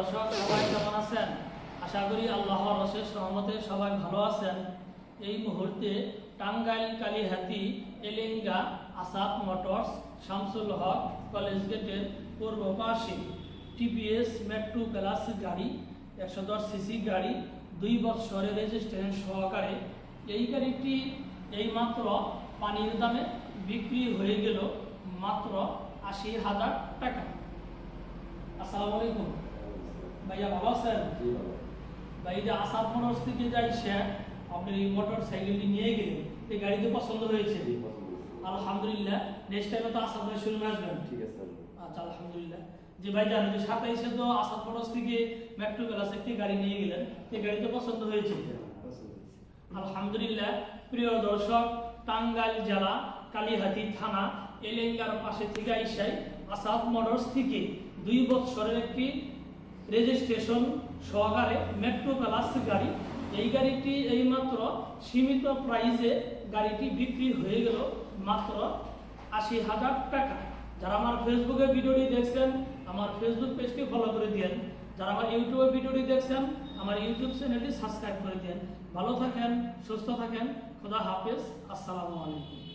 দর্শক সবাই কেমন আছেন? আশা করি আল্লাহর অশেষ রহমতে সবাই ভালো আছেন। এই মুহূর্তে টাঙ্গাইল কালীহাতি এলেঙ্গা আসাদ মোটরস শামসুল হক কলেজ গেটের পূর্ব পাশে টিপিএস মেট্রো প্লাস গাড়ি 110 সিসি গাড়ি 2 বছরের রেজিস্ট্রেশন সহকারে এই গাড়িটি এইমাত্র পানির দামে বিক্রি হয়ে গেল মাত্র 80,000 টাকা। আসসালামু আলাইকুম ভাইয়া, ভালো আছেন? ভাই যে আসাদ মোটরস থেকে যাই সে আপনি এই মোটর সাইকেলটি নিয়ে গেলেন, এই গাড়িতে পছন্দ হয়েছে? আলহামদুলিল্লাহ। নেক্সট টাইমে তো আসাদ ভাই শুরু আসবেন। ঠিক আছে, আচ্ছা আলহামদুলিল্লাহ। যে ভাই জানেন যে 27-এ তো আসাদ মোটরস থেকে মেট্রো প্লাস একটি গাড়ি নিয়ে গেলেন, এই গাড়িতে পছন্দ হয়েছে? আলহামদুলিল্লাহ। প্রিয় দর্শক, টাঙ্গাইল জেলা কালীহাতি থানা এলেঙ্গার পাশে থেকে আইসাই আসাদ মোটরস থেকে 2 বছরের একটি রেজিস্ট্রেশন সহকারে মেট্রো প্লাস গাড়ি, এই গাড়িটি এইমাত্র সীমিত প্রাইসে গাড়িটি বিক্রি হয়ে গেল মাত্র 80,000 টাকা। যারা আমার ফেসবুকে ভিডিওটি দেখছেন আমার ফেসবুক পেজটি ফলো করে দিয়েন, যারা আমার ইউটিউবে ভিডিওটি দেখছেন আমার ইউটিউব চ্যানেলটি সাবস্ক্রাইব করে দিয়েন। ভালো থাকেন, সুস্থ থাকেন, খোদা হাফেজ, আসসালামু আলাইকুম।